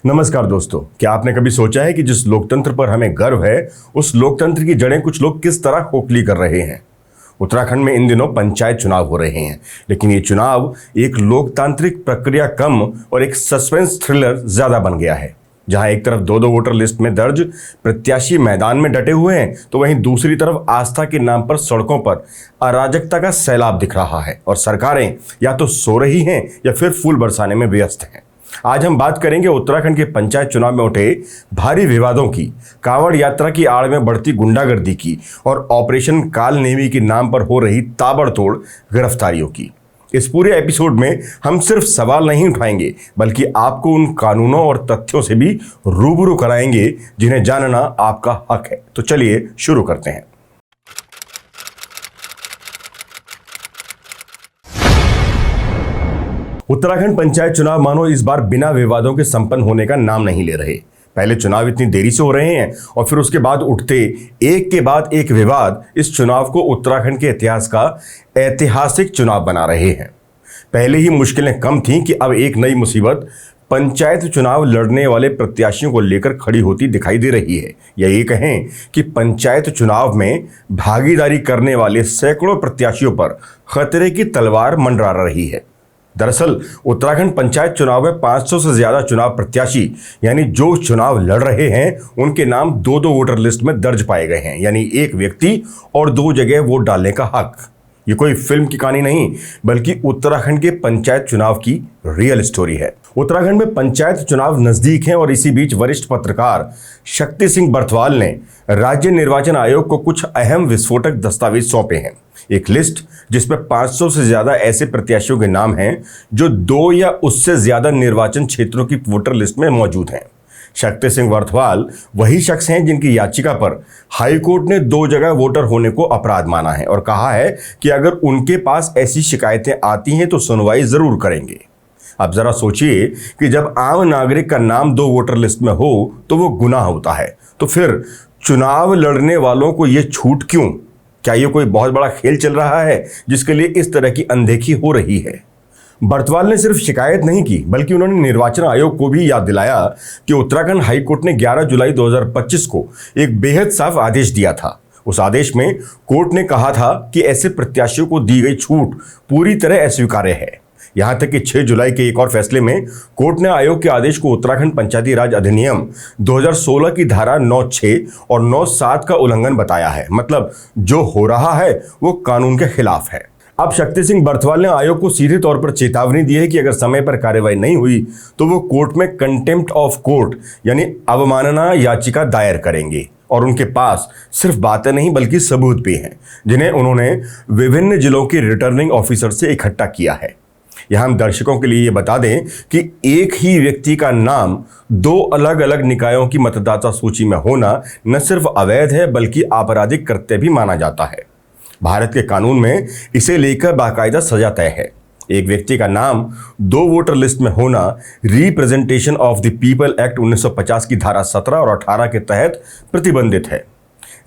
नमस्कार दोस्तों, क्या आपने कभी सोचा है कि जिस लोकतंत्र पर हमें गर्व है उस लोकतंत्र की जड़ें कुछ लोग किस तरह खोखली कर रहे हैं। उत्तराखंड में इन दिनों पंचायत चुनाव हो रहे हैं, लेकिन ये चुनाव एक लोकतांत्रिक प्रक्रिया कम और एक सस्पेंस थ्रिलर ज्यादा बन गया है। जहां एक तरफ दो वोटर लिस्ट में दर्ज प्रत्याशी मैदान में डटे हुए हैं, तो वहीं दूसरी तरफ आस्था के नाम पर सड़कों पर अराजकता का सैलाब दिख रहा है और सरकारें या तो सो रही हैं या फिर फूल बरसाने में व्यस्त हैं। आज हम बात करेंगे उत्तराखंड के पंचायत चुनाव में उठे भारी विवादों की, कांवड़ यात्रा की आड़ में बढ़ती गुंडागर्दी की और ऑपरेशन काल नेवी के नाम पर हो रही ताबड़तोड़ गिरफ्तारियों की। इस पूरे एपिसोड में हम सिर्फ सवाल नहीं उठाएंगे, बल्कि आपको उन कानूनों और तथ्यों से भी रूबरू कराएंगे जिन्हें जानना आपका हक है। तो चलिए शुरू करते हैं। उत्तराखंड पंचायत चुनाव मानो इस बार बिना विवादों के संपन्न होने का नाम नहीं ले रहे। पहले चुनाव इतनी देरी से हो रहे हैं और फिर उसके बाद उठते एक के बाद एक विवाद इस चुनाव को उत्तराखंड के इतिहास का ऐतिहासिक चुनाव बना रहे हैं। पहले ही मुश्किलें कम थीं कि अब एक नई मुसीबत पंचायत चुनाव लड़ने वाले प्रत्याशियों को लेकर खड़ी होती दिखाई दे रही है। या ये कहें कि पंचायत चुनाव में भागीदारी करने वाले सैकड़ों प्रत्याशियों पर खतरे की तलवार मंडरा रही है। दरअसल उत्तराखंड पंचायत चुनाव में 500 से ज्यादा चुनाव प्रत्याशी यानी जो चुनाव लड़ रहे हैं उनके नाम दो वोटर लिस्ट में दर्ज पाए गए हैं, यानी एक व्यक्ति और दो जगह वोट डालने का हक। ये कोई फिल्म की कहानी नहीं, बल्कि उत्तराखंड के पंचायत चुनाव की रियल स्टोरी है। उत्तराखंड में पंचायत चुनाव नजदीक हैं और इसी बीच वरिष्ठ पत्रकार शक्ति सिंह बर्थवाल ने राज्य निर्वाचन आयोग को कुछ अहम विस्फोटक दस्तावेज सौंपे हैं। एक लिस्ट जिसमें 500 से ज्यादा ऐसे प्रत्याशियों के नाम हैं जो 2 या उससे ज्यादा निर्वाचन क्षेत्रों की वोटर लिस्ट में मौजूद हैं। शक्ति सिंह बर्थवाल वही शख्स हैं जिनकी याचिका पर हाईकोर्ट ने 2 जगह वोटर होने को अपराध माना है और कहा है कि अगर उनके पास ऐसी शिकायतें आती हैं तो सुनवाई जरूर करेंगे। अब जरा सोचिए कि जब आम नागरिक का नाम 2 वोटर लिस्ट में हो तो वो गुनाह होता है, तो फिर चुनाव लड़ने वालों को ये छूट क्यों? क्या ये कोई बहुत बड़ा खेल चल रहा है जिसके लिए इस तरह की अनदेखी हो रही है? बर्थवाल ने सिर्फ शिकायत नहीं की, बल्कि उन्होंने निर्वाचन आयोग को भी याद दिलाया कि उत्तराखंड हाईकोर्ट ने 11 जुलाई 2025 को एक बेहद साफ आदेश दिया था। उस आदेश में कोर्ट ने कहा था कि ऐसे प्रत्याशियों को दी गई छूट पूरी तरह अस्वीकार्य है। यहां तक कि 6 जुलाई के एक और फैसले में कोर्ट ने आयोग के आदेश को उत्तराखंड पंचायती राज अधिनियम 2016 की धारा 9(6) और 9(7) का उल्लंघन बताया है। मतलब जो हो रहा है वो कानून के खिलाफ है। अब शक्ति सिंह बर्थवाल ने आयोग को सीधे तौर पर चेतावनी दी है कि अगर समय पर कार्रवाई नहीं हुई तो वो कोर्ट में कंटेम्प्ट ऑफ कोर्ट यानी अवमानना याचिका दायर करेंगे। और उनके पास सिर्फ बातें नहीं बल्कि सबूत भी हैं, जिन्हें उन्होंने विभिन्न जिलों के रिटर्निंग ऑफिसर से इकट्ठा किया है। यहां हम दर्शकों के लिए ये बता दें कि एक ही व्यक्ति का नाम 2 अलग अलग निकायों की मतदाता सूची में होना न सिर्फ अवैध है बल्कि आपराधिक कृत्य भी माना जाता है। भारत के कानून में इसे लेकर बाकायदा सजा तय है। एक व्यक्ति का नाम 2 वोटर लिस्ट में होना representation of the people act 1950 की धारा 17 और 18 के तहत प्रतिबंधित है।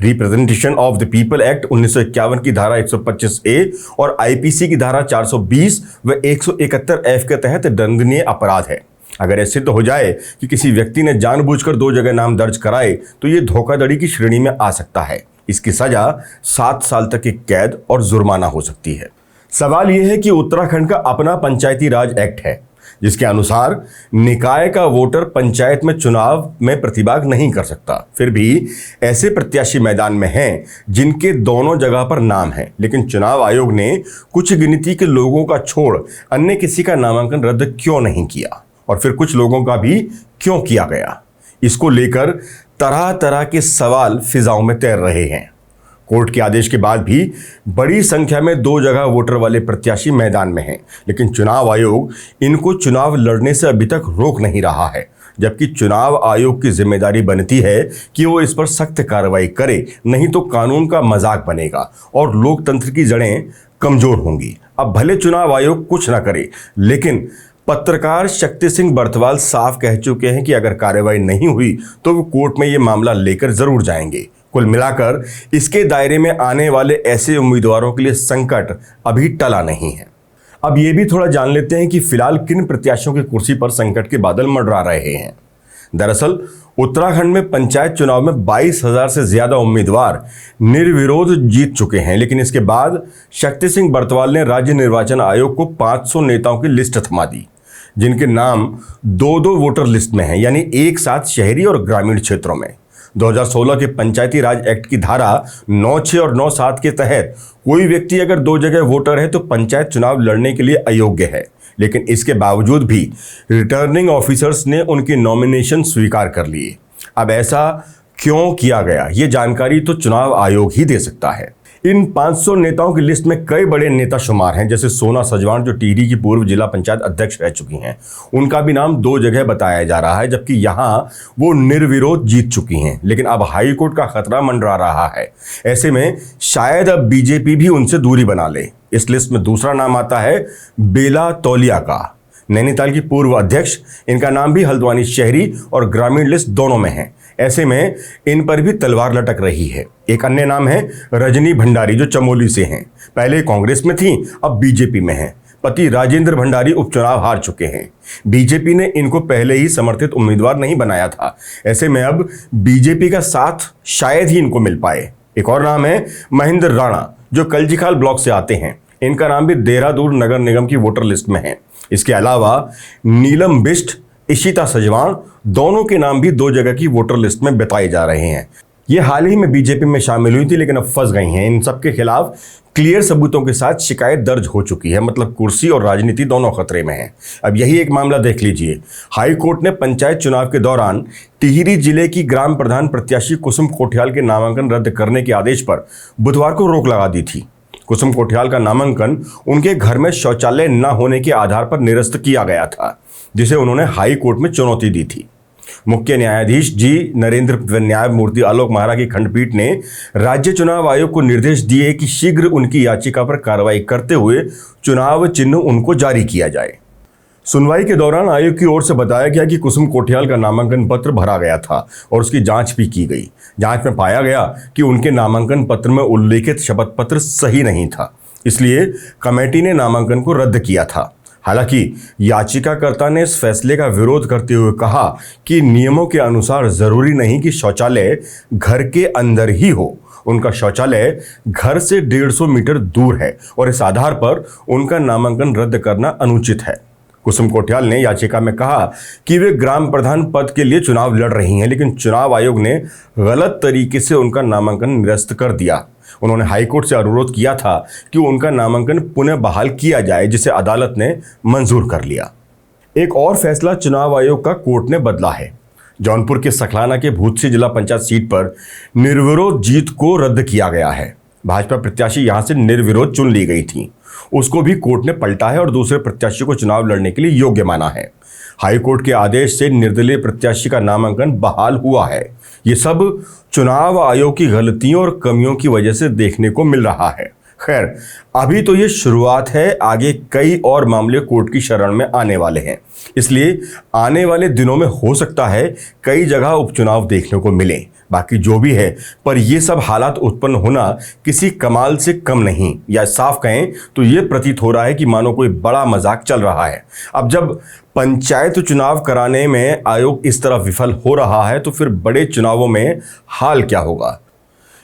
Representation of the people act 1951 की धारा 125A और आईपीसी की धारा 420 व 171F के तहत दंडनीय अपराध है। अगर यह सिद्ध हो जाए कि किसी व्यक्ति ने जानबूझकर 2 जगह नाम दर्ज कराए तो ये धोखाधड़ी की श्रेणी में आ सकता है। इसकी सजा 7 साल तक की कैद और जुर्माना हो सकती है। सवाल यह है कि उत्तराखंड का अपना पंचायती राज एक्ट है जिसके अनुसार निकाय का वोटर पंचायत में चुनाव में प्रतिभाग नहीं कर सकता। फिर भी ऐसे प्रत्याशी मैदान में हैं जिनके दोनों जगह पर नाम है, लेकिन चुनाव आयोग ने कुछ गिनती के लोगों का छोड़ अन्य किसी का नामांकन रद्द क्यों नहीं किया और फिर कुछ लोगों का भी क्यों किया गया? इसको लेकर तरह तरह के सवाल फिजाओं में तैर रहे हैं। कोर्ट के आदेश के बाद भी बड़ी संख्या में 2 जगह वोटर वाले प्रत्याशी मैदान में हैं, लेकिन चुनाव आयोग इनको चुनाव लड़ने से अभी तक रोक नहीं रहा है, जबकि चुनाव आयोग की जिम्मेदारी बनती है कि वो इस पर सख्त कार्रवाई करे, नहीं तो कानून का मजाक बनेगा और लोकतंत्र की जड़ें कमजोर होंगी। अब भले चुनाव आयोग कुछ ना करे, लेकिन पत्रकार शक्ति सिंह बर्थवाल साफ कह चुके हैं कि अगर कार्रवाई नहीं हुई तो वो कोर्ट में ये मामला लेकर जरूर जाएंगे। कुल मिलाकर इसके दायरे में आने वाले ऐसे उम्मीदवारों के लिए संकट अभी टला नहीं है। अब ये भी थोड़ा जान लेते हैं कि फिलहाल किन प्रत्याशियों की कुर्सी पर संकट के बादल मंडरा रहे हैं। दरअसल उत्तराखंड में पंचायत चुनाव में 22,000 से ज्यादा उम्मीदवार निर्विरोध जीत चुके हैं, लेकिन इसके बाद शक्ति सिंह बर्तवाल ने राज्य निर्वाचन आयोग को 500 नेताओं की लिस्ट थमा दी, जिनके नाम 2-2 वोटर लिस्ट में हैं, यानी एक साथ शहरी और ग्रामीण क्षेत्रों में। 2016 के पंचायती राज एक्ट की धारा 9(6) और 9(7) के तहत कोई व्यक्ति अगर 2 जगह वोटर है तो पंचायत चुनाव लड़ने के लिए अयोग्य है, लेकिन इसके बावजूद भी रिटर्निंग ऑफिसर्स ने उनकी नॉमिनेशन स्वीकार कर लिए। अब ऐसा क्यों किया गया, ये जानकारी तो चुनाव आयोग ही दे सकता है। इन 500 नेताओं की लिस्ट में कई बड़े नेता शुमार हैं, जैसे सोना सजवाण जो टिहरी की पूर्व जिला पंचायत अध्यक्ष रह चुकी हैं। उनका भी नाम 2 जगह बताया जा रहा है, जबकि यहां वो निर्विरोध जीत चुकी हैं, लेकिन अब हाई कोर्ट का खतरा मंडरा रहा है। ऐसे में शायद अब बीजेपी भी उनसे दूरी बना ले। इस लिस्ट में दूसरा नाम आता है बेला तौलिया का, नैनीताल की पूर्व अध्यक्ष। इनका नाम भी हल्द्वानी शहरी और ग्रामीण लिस्ट दोनों में है। ऐसे में इन पर भी तलवार लटक रही है। एक अन्य नाम है रजनी भंडारी जो चमोली से हैं। पहले कांग्रेस में थी, अब बीजेपी में हैं। पति राजेंद्र भंडारी उपचुनाव हार चुके हैं। बीजेपी ने इनको पहले ही समर्थित उम्मीदवार नहीं बनाया था। ऐसे में अब बीजेपी का साथ शायद ही इनको मिल पाए। एक और नाम है महेंद्र राणा जो कलजीखाल ब्लॉक से आते हैं। इनका नाम भी देहरादून नगर निगम की वोटर लिस्ट में है। इसके अलावा नीलम बिष्ट, इशिता सजवाण, दोनों के नाम भी 2 जगह की वोटर लिस्ट में बताए जा रहे हैं। ये हाल ही में बीजेपी में शामिल हुई थी, लेकिन अब फंस गई हैं। इन सब के खिलाफ क्लियर सबूतों के साथ शिकायत दर्ज हो चुकी है। मतलब कुर्सी और राजनीति दोनों खतरे में हैं। अब यही एक मामला देख लीजिए। हाई कोर्ट ने पंचायत चुनाव के दौरान टिहरी जिले की ग्राम प्रधान प्रत्याशी कुसुम कोठियाल के नामांकन रद्द करने के आदेश पर बुधवार को रोक लगा दी थी। कुसुम कोठियाल का नामांकन उनके घर में शौचालय न होने के आधार पर निरस्त किया गया था, जिसे उन्होंने हाई कोर्ट में चुनौती दी थी। मुख्य न्यायाधीश जी नरेंद्र न्यायमूर्ति आलोक महारा की खंडपीठ ने राज्य चुनाव आयोग को निर्देश दिए कि शीघ्र उनकी याचिका पर कार्रवाई करते हुए चुनाव चिन्ह उनको जारी किया जाए। सुनवाई के दौरान आयोग की ओर से बताया गया कि कुसुम कोठियाल का नामांकन पत्र भरा गया था और उसकी जांच भी की गई। जांच में पाया गया कि उनके नामांकन पत्र में उल्लेखित शपथ पत्र सही नहीं था, इसलिए कमेटी ने नामांकन को रद्द किया था। हालांकि याचिकाकर्ता ने इस फैसले का विरोध करते हुए कहा कि नियमों के अनुसार जरूरी नहीं कि शौचालय घर के अंदर ही हो। उनका शौचालय घर से 150 मीटर दूर है और इस आधार पर उनका नामांकन रद्द करना अनुचित है। कुसुम कोठियाल ने याचिका में कहा कि वे ग्राम प्रधान पद के लिए चुनाव लड़ रही हैं, लेकिन चुनाव आयोग ने गलत तरीके से उनका नामांकन निरस्त कर दिया। उन्होंने हाईकोर्ट से अनुरोध किया था कि उनका नामांकन पुनः बहाल किया जाए, जिसे अदालत ने मंजूर कर लिया। एक और फैसला चुनाव आयोग का कोर्ट ने बदला है। जौनपुर के सखलाना के भूतसी जिला पंचायत सीट पर निर्विरोध जीत को रद्द किया गया है। भाजपा प्रत्याशी यहां से निर्विरोध चुन ली गई थी, उसको भी कोर्ट ने पलटा है और दूसरे प्रत्याशी को चुनाव लड़ने के लिए योग्य माना है। हाईकोर्ट के आदेश से निर्दलीय प्रत्याशी का नामांकन बहाल हुआ है। ये सब चुनाव आयोग की गलतियों और कमियों की वजह से देखने को मिल रहा है। खैर, अभी तो ये शुरुआत है, आगे कई और मामले कोर्ट की शरण में आने वाले हैं, इसलिए आने वाले दिनों में हो सकता है कई जगह उपचुनाव देखने को मिले। बाकी जो भी है, पर ये सब हालात उत्पन्न होना किसी कमाल से कम नहीं, या साफ कहें तो ये प्रतीत हो रहा है कि मानो कोई बड़ा मजाक चल रहा है। अब जब पंचायत चुनाव कराने में आयोग इस तरह विफल हो रहा है, तो फिर बड़े चुनावों में हाल क्या होगा?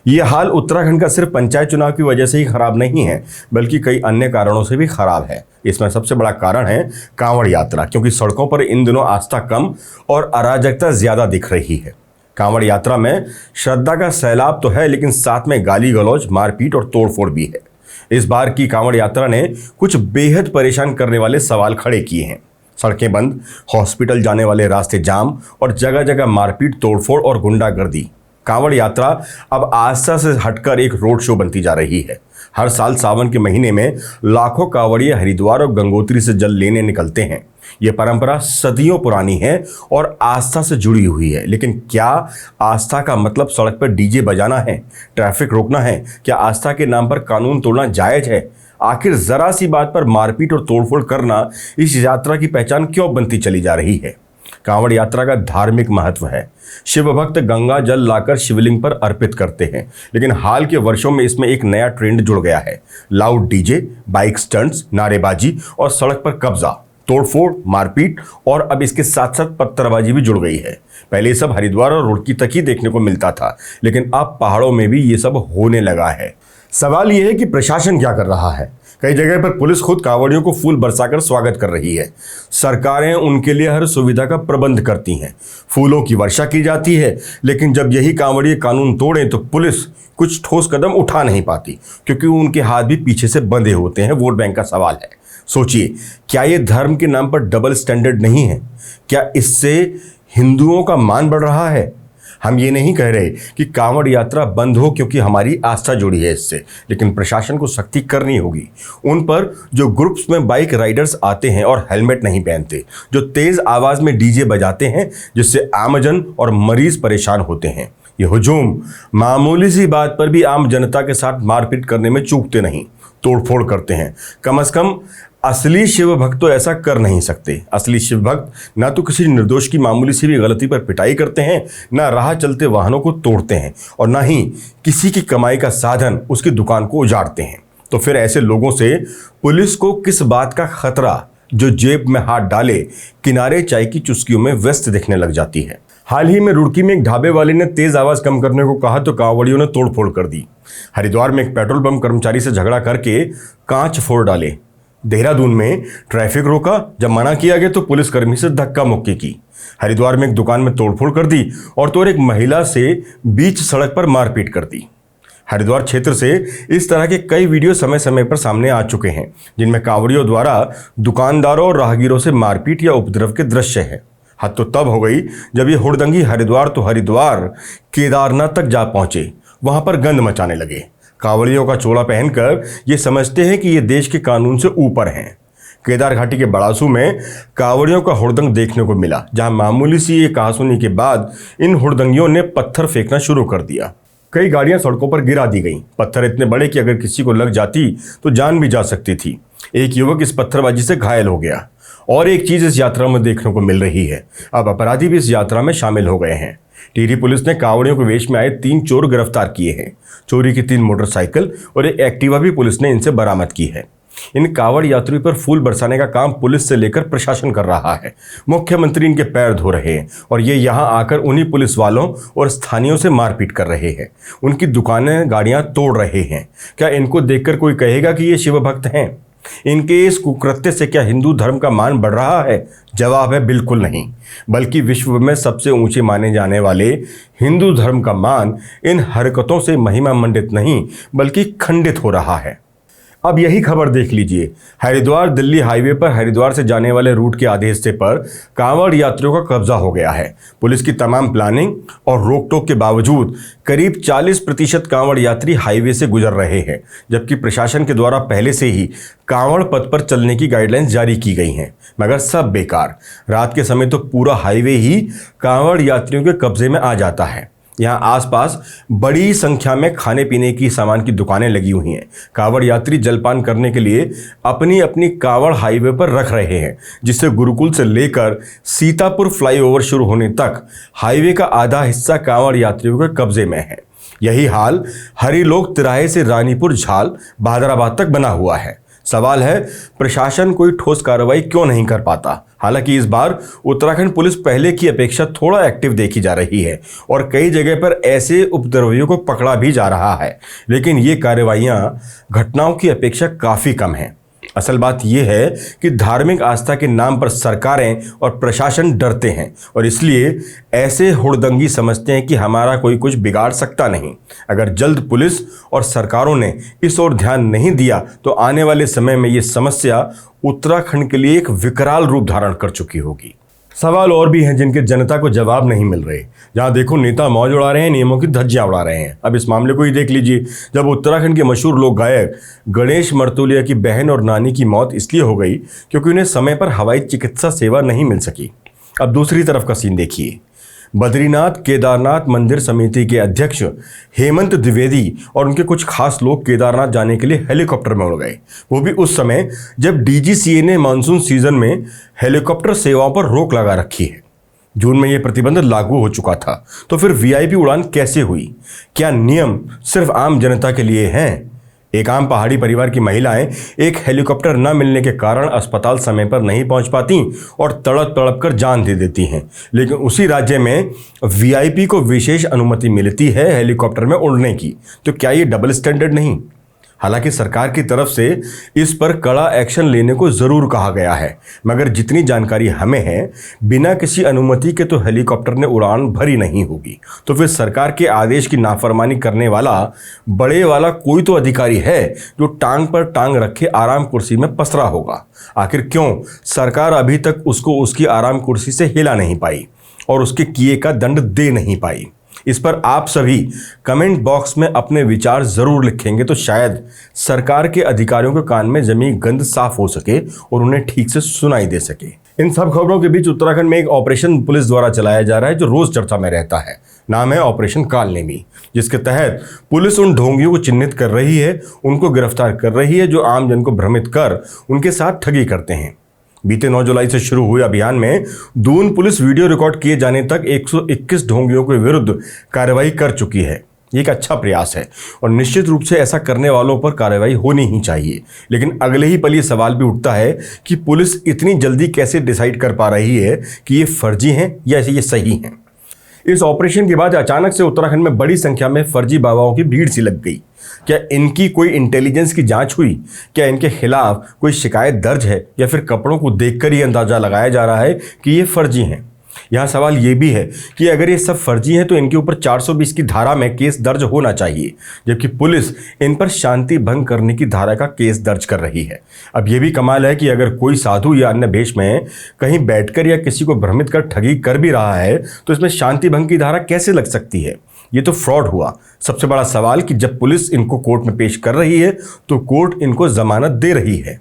ये हाल उत्तराखंड का सिर्फ पंचायत चुनाव की वजह से ही खराब नहीं है, बल्कि कई अन्य कारणों से भी खराब है। इसमें सबसे बड़ा कारण है कांवड़ यात्रा, क्योंकि सड़कों पर इन दिनों आस्था कम और अराजकता ज्यादा दिख रही है। कांवड़ यात्रा में श्रद्धा का सैलाब तो है, लेकिन साथ में गाली गलौज, मारपीट और तोड़फोड़ भी है। इस बार की कांवड़ यात्रा ने कुछ बेहद परेशान करने वाले सवाल खड़े किए हैं। सड़कें बंद, हॉस्पिटल जाने वाले रास्ते जाम और जगह जगह मारपीट, तोड़फोड़ और गुंडागर्दी। कांवड़ यात्रा अब आस्था से हटकर एक रोड शो बनती जा रही है। हर साल सावन के महीने में लाखों कांवड़िए हरिद्वार और गंगोत्री से जल लेने निकलते हैं। ये परंपरा सदियों पुरानी है और आस्था से जुड़ी हुई है। लेकिन क्या आस्था का मतलब सड़क पर डीजे बजाना है, ट्रैफिक रोकना है? क्या आस्था के नाम पर कानून तोड़ना जायज है? आखिर जरा सी बात पर मारपीट और तोड़फोड़ करना इस यात्रा की पहचान क्यों बनती चली जा रही है? कांवड़ यात्रा का धार्मिक महत्व है। शिव भक्त गंगा जल लाकर शिवलिंग पर अर्पित करते हैं, लेकिन हाल के वर्षों में इसमें एक नया ट्रेंड जुड़ गया है। लाउड डीजे, बाइक स्टंट्स, नारेबाजी और सड़क पर कब्जा। तोड़फोड़, मारपीट और अब इसके साथ साथ पत्थरबाजी भी जुड़ गई है। पहले ये सब हरिद्वार और रुड़की तक ही देखने को मिलता था, लेकिन अब पहाड़ों में भी ये सब होने लगा है। सवाल ये है कि प्रशासन क्या कर रहा है। कई जगह पर पुलिस खुद कांवड़ियों को फूल बरसाकर स्वागत कर रही है। सरकारें उनके लिए हर सुविधा का प्रबंध करती हैं, फूलों की वर्षा की जाती है, लेकिन जब यही कांवड़िए कानून तोड़ें तो पुलिस कुछ ठोस कदम उठा नहीं पाती, क्योंकि उनके हाथ भी पीछे से बंधे होते हैं। वोट बैंक का सवाल है। सोचिए, क्या ये धर्म के नाम पर डबल स्टैंडर्ड नहीं है? क्या इससे हिंदुओं का मान बढ़ रहा है? हम ये नहीं कह रहे कि कांवड़ यात्रा बंद हो, क्योंकि हमारी आस्था जुड़ी है इससे, लेकिन प्रशासन को सख्ती करनी होगी। उन पर जो ग्रुप्स में बाइक राइडर्स आते हैं और हेलमेट नहीं पहनते, जो तेज आवाज में डीजे बजाते हैं, जिससे आमजन और मरीज परेशान होते हैं। ये हुजूम मामूली सी बात पर भी आम जनता के साथ मारपीट करने में चूकते नहीं, तोड़फोड़ करते हैं। कम से कम असली शिव भक्त तो ऐसा कर नहीं सकते। असली शिव भक्त ना तो किसी निर्दोष की मामूली सी भी गलती पर पिटाई करते हैं, ना राह चलते वाहनों को तोड़ते हैं, और ना ही किसी की कमाई का साधन उसकी दुकान को उजाड़ते हैं। तो फिर ऐसे लोगों से पुलिस को किस बात का खतरा, जो जेब में हाथ डाले किनारे चाय की चुस्कियों में व्यस्त दिखने लग जाती है। हाल ही में रुड़की में एक ढाबे वाले ने तेज आवाज कम करने को कहा तो कांवड़ियों ने तोड़फोड़ कर दी। हरिद्वार में एक पेट्रोल पंप कर्मचारी से झगड़ा करके कांच फोड़ डाले। देहरादून में ट्रैफिक रोका, जब मना किया गया तो पुलिसकर्मी से धक्का मुक्की की। हरिद्वार में एक दुकान में तोड़फोड़ कर दी और तो एक महिला से बीच सड़क पर मारपीट कर दी। हरिद्वार क्षेत्र से इस तरह के कई वीडियो समय समय पर सामने आ चुके हैं, जिनमें कांवड़ियों द्वारा दुकानदारों और राहगीरों से मारपीट या उपद्रव के दृश्य हैं। हद तो तब हो गई जब ये हुड़दंगी हरिद्वार केदारनाथ तक जा पहुंचे, वहां पर गंद मचाने लगे। कांवड़ियों का चोला पहनकर ये समझते हैं कि ये देश के कानून से ऊपर हैं। केदार घाटी के बड़ासू में कांवड़ियों का हुड़दंग देखने को मिला, जहां मामूली सी ये कहासुनी के बाद इन हुड़दंगियों ने पत्थर फेंकना शुरू कर दिया। कई गाड़ियां सड़कों पर गिरा दी गईं। पत्थर इतने बड़े कि अगर किसी को लग जाती तो जान भी जा सकती थी। एक युवक इस पत्थरबाजी से घायल हो गया। और एक चीज इस यात्रा में देखने को मिल रही है, अब अपराधी भी इस यात्रा में शामिल हो गए हैं। टिहरी पुलिस ने कांवड़ियों के वेश में आए 3 चोर गिरफ्तार किए हैं। चोरी की 3 मोटरसाइकिल और एक एक्टिवा भी पुलिस ने इनसे बरामद की है। इन कांवड़ यात्रियों पर फूल बरसाने का काम पुलिस से लेकर प्रशासन कर रहा है। मुख्यमंत्री इनके पैर धो रहे हैं और ये यहाँ आकर उन्हीं पुलिस वालों और स्थानीयों से मारपीट कर रहे हैं। उनकी दुकानें, गाड़ियां तोड़ रहे हैं। क्या इनको देखकर कोई कहेगा कि ये शिव भक्त हैं? इनके इस कुकृत्य से क्या हिंदू धर्म का मान बढ़ रहा है? जवाब है बिल्कुल नहीं, बल्कि विश्व में सबसे ऊंचे माने जाने वाले हिंदू धर्म का मान इन हरकतों से महिमा मंडित नहीं बल्कि खंडित हो रहा है। अब यही खबर देख लीजिए, हरिद्वार दिल्ली हाईवे पर हरिद्वार से जाने वाले रूट के आधे हिस्से पर कांवड़ यात्रियों का कब्जा हो गया है। पुलिस की तमाम प्लानिंग और रोक टोक के बावजूद करीब 40% कांवड़ यात्री हाईवे से गुजर रहे हैं, जबकि प्रशासन के द्वारा पहले से ही कांवड़ पथ पर चलने की गाइडलाइंस जारी की गई हैं, मगर सब बेकार। रात के समय तो पूरा हाईवे ही कांवड़ यात्रियों के कब्जे में आ जाता है। यहाँ आसपास बड़ी संख्या में खाने पीने की सामान की दुकानें लगी हुई हैं। कांवड़ यात्री जलपान करने के लिए अपनी अपनी कांवड़ हाईवे पर रख रहे हैं, जिससे गुरुकुल से लेकर सीतापुर फ्लाईओवर शुरू होने तक हाईवे का आधा हिस्सा कांवड़ यात्रियों के कब्जे में है। यही हाल हरिलोक तिराहे से रानीपुर झाल बहादुराबाद तक बना हुआ है। सवाल है, प्रशासन कोई ठोस कार्रवाई क्यों नहीं कर पाता? हालांकि इस बार उत्तराखंड पुलिस पहले की अपेक्षा थोड़ा एक्टिव देखी जा रही है और कई जगह पर ऐसे उपद्रवियों को पकड़ा भी जा रहा है, लेकिन ये कार्रवाइयां घटनाओं की अपेक्षा काफ़ी कम हैं। असल बात यह है कि धार्मिक आस्था के नाम पर सरकारें और प्रशासन डरते हैं और इसलिए ऐसे हुड़दंगी समझते हैं कि हमारा कोई कुछ बिगाड़ सकता नहीं। अगर जल्द पुलिस और सरकारों ने इस ओर ध्यान नहीं दिया तो आने वाले समय में ये समस्या उत्तराखंड के लिए एक विकराल रूप धारण कर चुकी होगी। सवाल और भी हैं जिनके जनता को जवाब नहीं मिल रहे। जहां देखो नेता मौज उड़ा रहे हैं, नियमों की धज्जियां उड़ा रहे हैं। अब इस मामले को ही देख लीजिए, जब उत्तराखंड के मशहूर लोक गायक गणेश मर्तोलिया की बहन और नानी की मौत इसलिए हो गई क्योंकि उन्हें समय पर हवाई चिकित्सा सेवा नहीं मिल सकी। अब दूसरी तरफ का सीन देखिए, बद्रीनाथ केदारनाथ मंदिर समिति के अध्यक्ष हेमंत द्विवेदी और उनके कुछ खास लोग केदारनाथ जाने के लिए हेलीकॉप्टर में उड़ गए, वो भी उस समय जब डीजीसीए ने मानसून सीजन में हेलीकॉप्टर सेवाओं पर रोक लगा रखी है। जून में यह प्रतिबंध लागू हो चुका था, तो फिर वीआईपी उड़ान कैसे हुई? क्या नियम सिर्फ आम जनता के लिए हैं? एक आम पहाड़ी परिवार की महिलाएं एक हेलीकॉप्टर न मिलने के कारण अस्पताल समय पर नहीं पहुंच पाती और तड़प तड़प कर जान दे देती हैं। लेकिन उसी राज्य में वीआईपी को विशेष अनुमति मिलती है हेलीकॉप्टर में उड़ने की। तो क्या ये डबल स्टैंडर्ड नहीं? हालांकि सरकार की तरफ से इस पर कड़ा एक्शन लेने को जरूर कहा गया है, मगर जितनी जानकारी हमें है, बिना किसी अनुमति के तो हेलीकॉप्टर ने उड़ान भरी नहीं होगी। तो फिर सरकार के आदेश की नाफरमानी करने वाला बड़े वाला कोई तो अधिकारी है जो टांग पर टांग रखे आराम कुर्सी में पसरा होगा। आखिर क्यों सरकार अभी तक उसको उसकी आराम कुर्सी से हिला नहीं पाई और उसके किए का दंड दे नहीं पाई? इस पर आप सभी कमेंट बॉक्स में अपने विचार जरूर लिखेंगे तो शायद सरकार के अधिकारियों के कान में जमी गंध साफ हो सके और उन्हें ठीक से सुनाई दे सके। इन सब खबरों के बीच उत्तराखंड में एक ऑपरेशन पुलिस द्वारा चलाया जा रहा है जो रोज चर्चा में रहता है। नाम है ऑपरेशन कालनेमी, जिसके तहत पुलिस उन ढोंगियों को चिन्हित कर रही है, उनको गिरफ्तार कर रही है जो आम जन को भ्रमित कर उनके साथ ठगी करते हैं। बीते 9 जुलाई से शुरू हुए अभियान में दून पुलिस वीडियो रिकॉर्ड किए जाने तक 121 ढोंगियों के विरुद्ध कार्रवाई कर चुकी है। ये एक अच्छा प्रयास है और निश्चित रूप से ऐसा करने वालों पर कार्रवाई होनी ही चाहिए। लेकिन अगले ही पल ये सवाल भी उठता है कि पुलिस इतनी जल्दी कैसे डिसाइड कर पा रही है कि ये फर्जी हैं या ये सही हैं। इस ऑपरेशन के बाद अचानक से उत्तराखंड में बड़ी संख्या में फर्जी बाबाओं की भीड़ सी लग गई। क्या इनकी कोई इंटेलिजेंस की जांच हुई? क्या इनके खिलाफ कोई शिकायत दर्ज है या फिर कपड़ों को देखकर ही अंदाजा लगाया जा रहा है कि ये फर्जी हैं? यहाँ सवाल ये भी है कि अगर ये सब फर्जी हैं तो इनके ऊपर 420 की धारा में केस दर्ज होना चाहिए, जबकि पुलिस इन पर शांति भंग करने की धारा का केस दर्ज कर रही है। अब ये भी कमाल है कि अगर कोई साधु या अन्य वेश में कहीं बैठकर या किसी को भ्रमित कर ठगी कर भी रहा है तो इसमें शांति भंग की धारा कैसे लग सकती है? ये तो फ्रॉड हुआ। सबसे बड़ा सवाल कि जब पुलिस इनको कोर्ट में पेश कर रही है तो कोर्ट इनको जमानत दे रही है।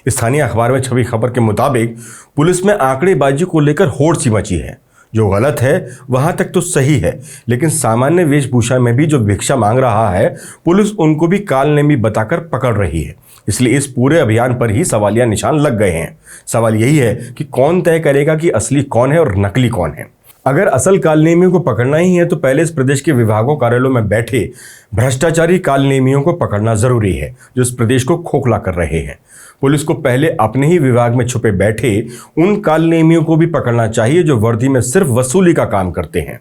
स्थानीय अखबार में छपी खबर के मुताबिक पुलिस में आंकड़ेबाजी को लेकर होड़ सी मची है। जो गलत है वहां तक तो सही है, लेकिन सामान्य वेशभूषा में भी जो भिक्षा मांग रहा है पुलिस उनको भी कालनेमी बताकर पकड़ रही है। इसलिए इस पूरे अभियान पर ही सवालिया निशान लग गए हैं। सवाल यही है कि कौन तय करेगा कि असली कौन है और नकली कौन है। अगर असल कालनेमियों को पकड़ना ही है तो पहले इस प्रदेश के विभागों कार्यालयों में बैठे भ्रष्टाचारी कालनेमियों को पकड़ना जरूरी है जो इस प्रदेश को खोखला कर रहे हैं। पुलिस को पहले अपने ही विभाग में छुपे बैठे उन कालनेमियों को भी पकड़ना चाहिए जो वर्दी में सिर्फ वसूली का काम करते हैं।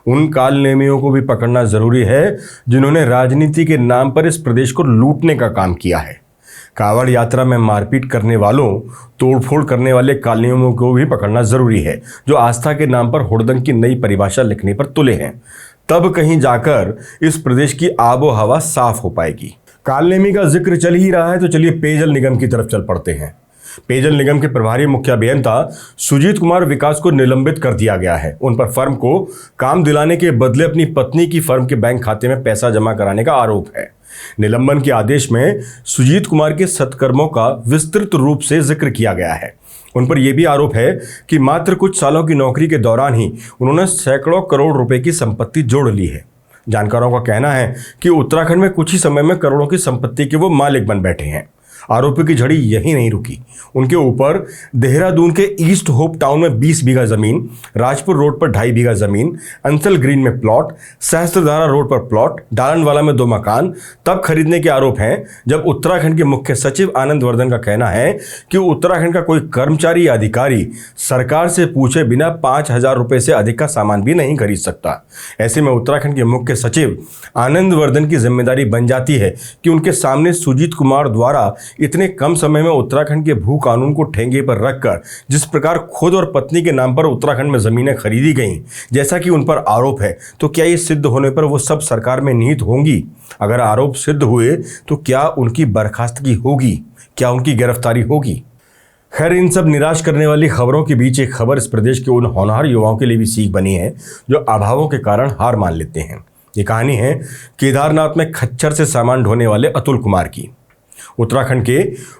उन कालनेमियों को भी पकड़ना जरूरी है जिन्होंने राजनीति के नाम पर इस प्रदेश को लूटने का काम किया है। कांवड़ यात्रा में मारपीट करने वालों, तोड़फोड़ करने वाले कालनेमियों को भी पकड़ना जरूरी है जो आस्था के नाम पर हुड़दंग की नई परिभाषा लिखने पर तुले हैं। तब कहीं जाकर इस प्रदेश की आबो हवा साफ हो पाएगी। कालनेमी का जिक्र चल ही रहा है तो चलिए पेयजल निगम की तरफ चल पड़ते हैं। पेयजल निगम के प्रभारी मुख्य अभियंता सुजीत कुमार विकास को निलंबित कर दिया गया है। उन पर फर्म को काम दिलाने के बदले अपनी पत्नी की फर्म के बैंक खाते में पैसा जमा कराने का आरोप है। निलंबन के आदेश में सुजीत कुमार के सत्कर्मों का विस्तृत रूप से जिक्र किया गया है। उन पर यह भी आरोप है कि मात्र कुछ सालों की नौकरी के दौरान ही उन्होंने सैकड़ों करोड़ रुपए की संपत्ति जोड़ ली है। जानकारों का कहना है कि उत्तराखंड में कुछ ही समय में करोड़ों की संपत्ति के वो मालिक बन बैठे हैं। आरोपी की झड़ी यही नहीं रुकी। उनके ऊपर देहरादून के ईस्ट होप टाउन में 20 बीघा जमीन, राजपुर रोड पर 2.5 बीघा जमीन, अंसल ग्रीन में प्लॉट, सहस्त्रधारा रोड पर प्लॉट, डालनवाला में 2 मकान तब खरीदने के आरोप हैं जब उत्तराखंड के मुख्य सचिव आनंद वर्धन का कहना है कि उत्तराखंड का कोई कर्मचारी या अधिकारी सरकार से पूछे बिना 5,000 रुपये से अधिक का सामान भी नहीं खरीद सकता। ऐसे में उत्तराखंड के मुख्य सचिव आनंद वर्धन की जिम्मेदारी बन जाती है कि उनके सामने सुजीत कुमार द्वारा इतने कम समय में उत्तराखंड के भू कानून को ठेंगे पर रखकर जिस प्रकार खुद और पत्नी के नाम पर उत्तराखंड में जमीनें खरीदी गईं, जैसा कि उन पर आरोप है, तो क्या ये सिद्ध होने पर वो सब सरकार में निहित होंगी? अगर आरोप सिद्ध हुए तो क्या उनकी बर्खास्तगी होगी? क्या उनकी गिरफ्तारी होगी? खैर, इन सब निराश करने वाली खबरों के बीच एक खबर इस प्रदेश के उन होनहार युवाओं के लिए भी सीख बनी है जो अभावों के कारण हार मान लेते हैं। ये कहानी है केदारनाथ में खच्चर से सामान ढोने वाले अतुल कुमार की। उत्तराखंड के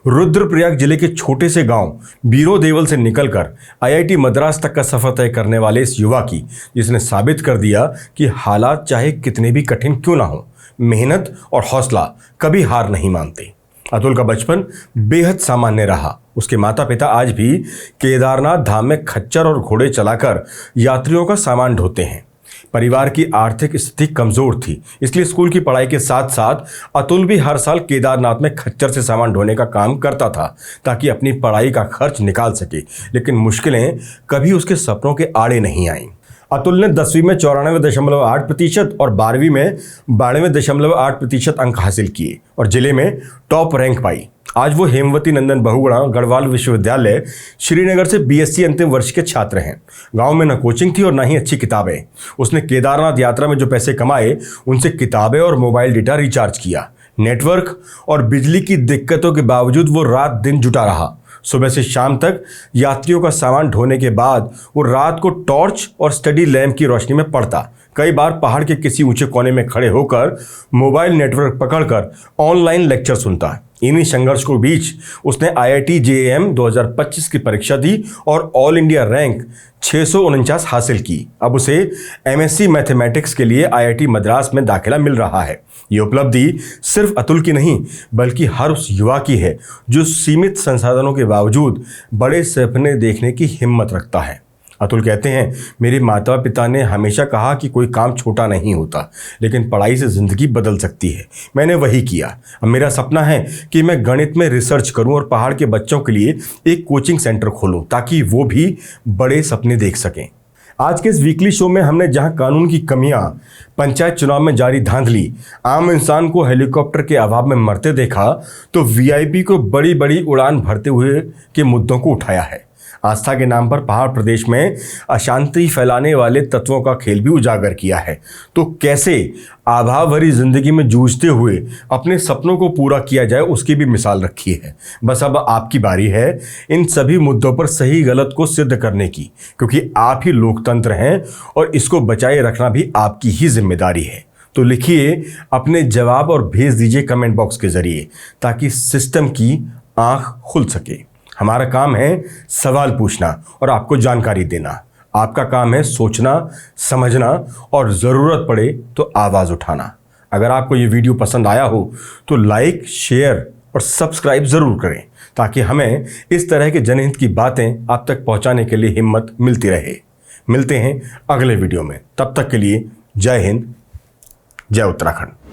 रुद्रप्रयाग जिले के छोटे से गांव बीरो देवल से निकलकर आईआईटी मद्रास तक का सफर तय करने वाले इस युवा की, जिसने साबित कर दिया कि हालात चाहे कितने भी कठिन क्यों ना हो, मेहनत और हौसला कभी हार नहीं मानते। अतुल का बचपन बेहद सामान्य रहा। उसके माता पिता आज भी केदारनाथ धाम में खच्चर और घोड़े चलाकर यात्रियों का सामान ढोते हैं। परिवार की आर्थिक स्थिति कमजोर थी, इसलिए स्कूल की पढ़ाई के साथ साथ अतुल भी हर साल केदारनाथ में खच्चर से सामान ढोने का काम करता था ताकि अपनी पढ़ाई का खर्च निकाल सके। लेकिन मुश्किलें कभी उसके सपनों के आड़े नहीं आईं। अतुल ने 10वीं में 94.8% और 12वीं में 92.8% अंक हासिल किए और जिले में टॉप रैंक पाई। आज वो हेमवती नंदन बहुगुणा गढ़वाल विश्वविद्यालय श्रीनगर से बीएससी अंतिम वर्ष के छात्र हैं। गांव में न कोचिंग थी और न ही अच्छी किताबें। उसने केदारनाथ यात्रा में जो पैसे कमाए उनसे किताबें और मोबाइल डेटा रिचार्ज किया। नेटवर्क और बिजली की दिक्कतों के बावजूद वो रात दिन जुटा रहा। सुबह से शाम तक यात्रियों का सामान ढोने के बाद वो रात को टॉर्च और स्टडी लैंप की रोशनी में पढ़ता। कई बार पहाड़ के किसी ऊंचे कोने में खड़े होकर मोबाइल नेटवर्क पकड़कर ऑनलाइन लेक्चर सुनता। इन्हीं संघर्ष के बीच उसने IIT JAM 2025 की परीक्षा दी और ऑल इंडिया रैंक 649 हासिल की। अब उसे MSc मैथमेटिक्स के लिए IIT मद्रास में दाखिला मिल रहा है। ये उपलब्धि सिर्फ अतुल की नहीं बल्कि हर उस युवा की है जो सीमित संसाधनों के बावजूद बड़े सपने देखने की हिम्मत रखता है। अतुल कहते हैं, मेरे माता पिता ने हमेशा कहा कि कोई काम छोटा नहीं होता, लेकिन पढ़ाई से ज़िंदगी बदल सकती है। मैंने वही किया। अब मेरा सपना है कि मैं गणित में रिसर्च करूं और पहाड़ के बच्चों के लिए एक कोचिंग सेंटर खोलूं ताकि वो भी बड़े सपने देख सकें। आज के इस वीकली शो में हमने जहां कानून की कमियां, पंचायत चुनाव में जारी धांधली, आम इंसान को हेलीकॉप्टर के अभाव में मरते देखा, तो VIP को बड़ी बड़ी उड़ान भरते हुए के मुद्दों को उठाया है। आस्था के नाम पर पहाड़ प्रदेश में अशांति फैलाने वाले तत्वों का खेल भी उजागर किया है। तो कैसे अभाव भरी जिंदगी में जूझते हुए अपने सपनों को पूरा किया जाए उसकी भी मिसाल रखी है। बस अब आपकी बारी है इन सभी मुद्दों पर सही गलत को सिद्ध करने की, क्योंकि आप ही लोकतंत्र हैं और इसको बचाए रखना भी आपकी ही जिम्मेदारी है। तो लिखिए अपने जवाब और भेज दीजिए कमेंट बॉक्स के जरिए ताकि सिस्टम की आंख खुल सके। हमारा काम है सवाल पूछना और आपको जानकारी देना। आपका काम है सोचना, समझना और ज़रूरत पड़े तो आवाज़ उठाना। अगर आपको ये वीडियो पसंद आया हो तो लाइक, शेयर और सब्सक्राइब ज़रूर करें ताकि हमें इस तरह के जनहित की बातें आप तक पहुंचाने के लिए हिम्मत मिलती रहे। मिलते हैं अगले वीडियो में। तब तक के लिए जय हिंद, जय उत्तराखंड।